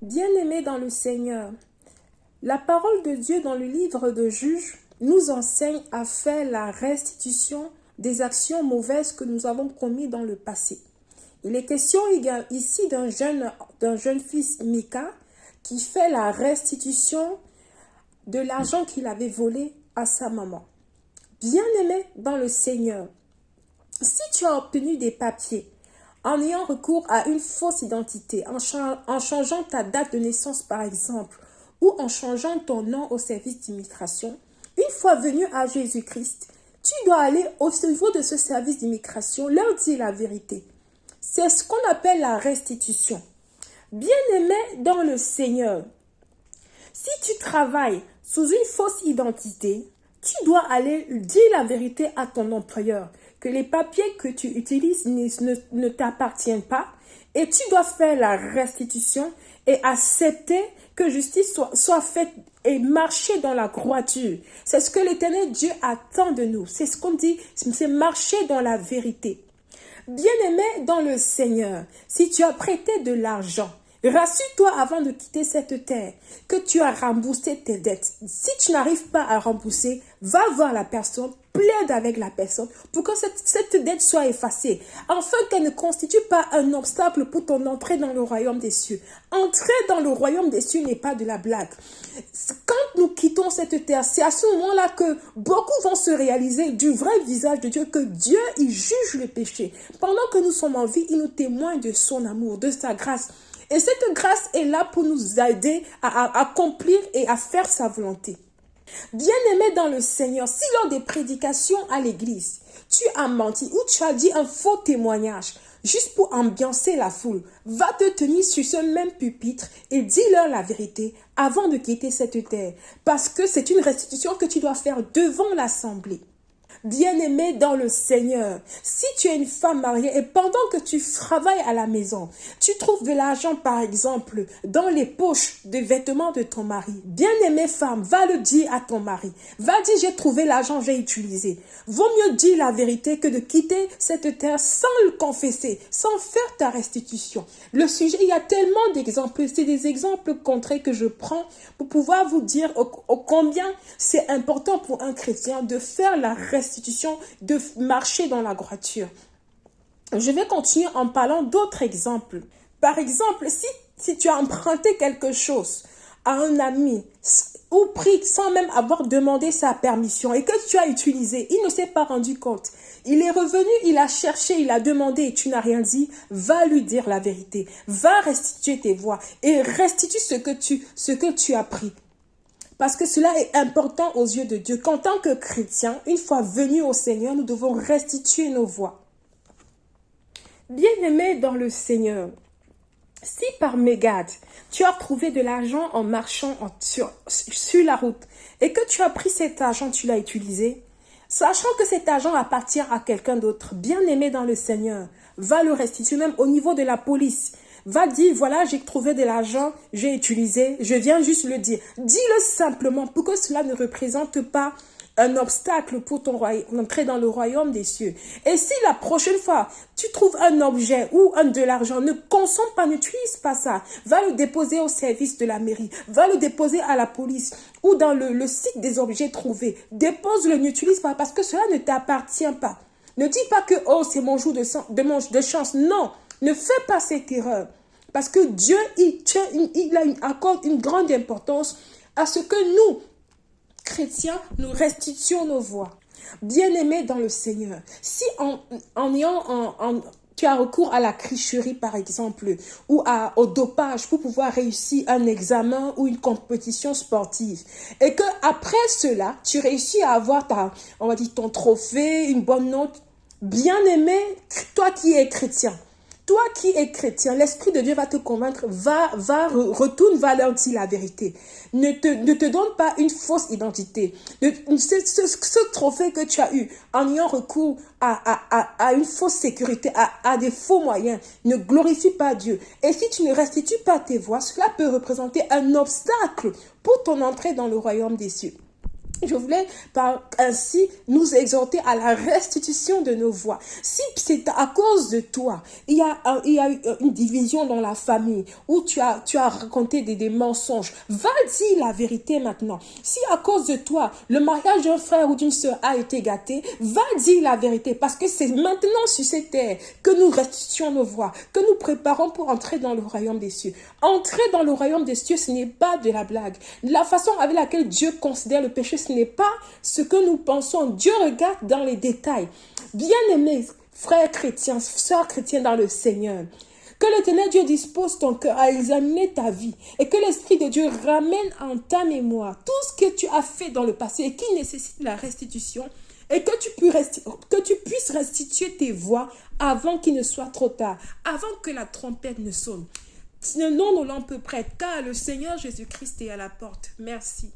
Bien-aimés dans le Seigneur, la parole de Dieu dans le livre de Juges nous enseigne à faire la restitution des actions mauvaises que nous avons commises dans le passé. Il est question ici d'un jeune fils, Mika, qui fait la restitution de l'argent qu'il avait volé à sa maman. Bien-aimé dans le Seigneur, si tu as obtenu des papiers en ayant recours à une fausse identité, en changeant ta date de naissance par exemple, ou en changeant ton nom au service d'immigration, une fois venu à Jésus-Christ, tu dois aller au niveau de ce service d'immigration, leur dire la vérité. C'est ce qu'on appelle la restitution. Bien-aimé dans le Seigneur, si tu travailles sous une fausse identité, tu dois aller dire la vérité à ton employeur, que les papiers que tu utilises ne t'appartiennent pas et tu dois faire la restitution et accepter que justice soit faite et marcher dans la droiture. C'est ce que l'Éternel Dieu attend de nous. C'est ce qu'on dit, c'est marcher dans la vérité. Bien-aimé dans le Seigneur, si tu as prêté de l'argent, rassure-toi avant de quitter cette terre que tu as remboursé tes dettes. Si tu n'arrives pas à rembourser, va voir la personne, plaide avec la personne pour que cette dette soit effacée, afin qu'elle ne constitue pas un obstacle pour ton entrée dans le royaume des cieux. Entrer dans le royaume des cieux n'est pas de la blague. Quand nous quittons cette terre, c'est à ce moment-là que beaucoup vont se réaliser du vrai visage de Dieu, que Dieu, il juge le péché. Pendant que nous sommes en vie, il nous témoigne de son amour, de sa grâce. Et cette grâce est là pour nous aider à accomplir et à faire sa volonté. Bien-aimé dans le Seigneur, si lors des prédications à l'église, tu as menti ou tu as dit un faux témoignage, juste pour ambiancer la foule, va te tenir sur ce même pupitre et dis-leur la vérité avant de quitter cette terre. Parce que c'est une restitution que tu dois faire devant l'assemblée. Bien-aimé dans le Seigneur, si tu es une femme mariée et pendant que tu travailles à la maison, tu trouves de l'argent par exemple dans les poches de vêtements de ton mari, bien-aimée femme, va le dire à ton mari, va dire j'ai trouvé l'argent, j'ai utilisé. Vaut mieux dire la vérité que de quitter cette terre sans le confesser, sans faire ta restitution. Le sujet, il y a tellement d'exemples, c'est des exemples concrets que je prends pour pouvoir vous dire combien c'est important pour un chrétien de faire la restitution, de marcher dans la droiture. Je vais continuer en parlant d'autres exemples. Par exemple, si tu as emprunté quelque chose à un ami ou pris sans même avoir demandé sa permission et que tu as utilisé, il ne s'est pas rendu compte. Il est revenu, il a cherché, il a demandé et tu n'as rien dit, va lui dire la vérité. Va restituer tes voix et restitue ce que tu as pris. Parce que cela est important aux yeux de Dieu. Qu'en tant que chrétiens, une fois venus au Seigneur, nous devons restituer nos voix. Bien-aimés dans le Seigneur, si par mégarde, tu as trouvé de l'argent en marchant sur la route et que tu as pris cet argent, tu l'as utilisé, sachant que cet argent appartient à quelqu'un d'autre, bien-aimé dans le Seigneur, va le restituer même au niveau de la police. Va dire, voilà, j'ai trouvé de l'argent, j'ai utilisé, je viens juste le dire. Dis-le simplement pour que cela ne représente pas un obstacle pour ton entrer dans le royaume des cieux. Et si la prochaine fois, tu trouves un objet ou de l'argent, ne consomme pas, n'utilise pas ça. Va le déposer au service de la mairie, va le déposer à la police ou dans le site des objets trouvés. Dépose-le, n'utilise pas parce que cela ne t'appartient pas. Ne dis pas que, oh, c'est mon jour de chance. Non. Ne fais pas cette erreur, parce que Dieu, il accorde une grande importance à ce que nous, chrétiens, nous restituions nos voix. Bien-aimés dans le Seigneur, si tu as recours à la tricherie, par exemple, ou au dopage pour pouvoir réussir un examen ou une compétition sportive, et que après cela, tu réussis à avoir ton trophée, une bonne note, bien-aimé, toi qui es chrétien, l'Esprit de Dieu va te convaincre, retourne, va leur dire la vérité. Ne te donne pas une fausse identité. Ce trophée que tu as eu en ayant recours à une fausse sécurité, à des faux moyens, ne glorifie pas Dieu. Et si tu ne restitues pas tes voix, cela peut représenter un obstacle pour ton entrée dans le royaume des cieux. Je voulais ainsi nous exhorter à la restitution de nos voix. Si c'est à cause de toi, il y a une division dans la famille où tu as raconté des mensonges, va dire la vérité maintenant. Si à cause de toi, le mariage d'un frère ou d'une sœur a été gâté, va dire la vérité parce que c'est maintenant sur cette terre que nous restituons nos voix, que nous préparons pour entrer dans le royaume des cieux. Entrer dans le royaume des cieux, ce n'est pas de la blague. La façon avec laquelle Dieu considère le péché, ce n'est pas ce que nous pensons. Dieu regarde dans les détails. Bien-aimés, frères chrétiens, sœurs chrétiennes dans le Seigneur, que l'Éternel Dieu dispose ton cœur à examiner ta vie et que l'Esprit de Dieu ramène en ta mémoire tout ce que tu as fait dans le passé et qui nécessite la restitution et que tu puisses restituer tes voix avant qu'il ne soit trop tard, avant que la trompette ne sonne. Non, nous l'on peut prêtre, car le Seigneur Jésus-Christ est à la porte. Merci.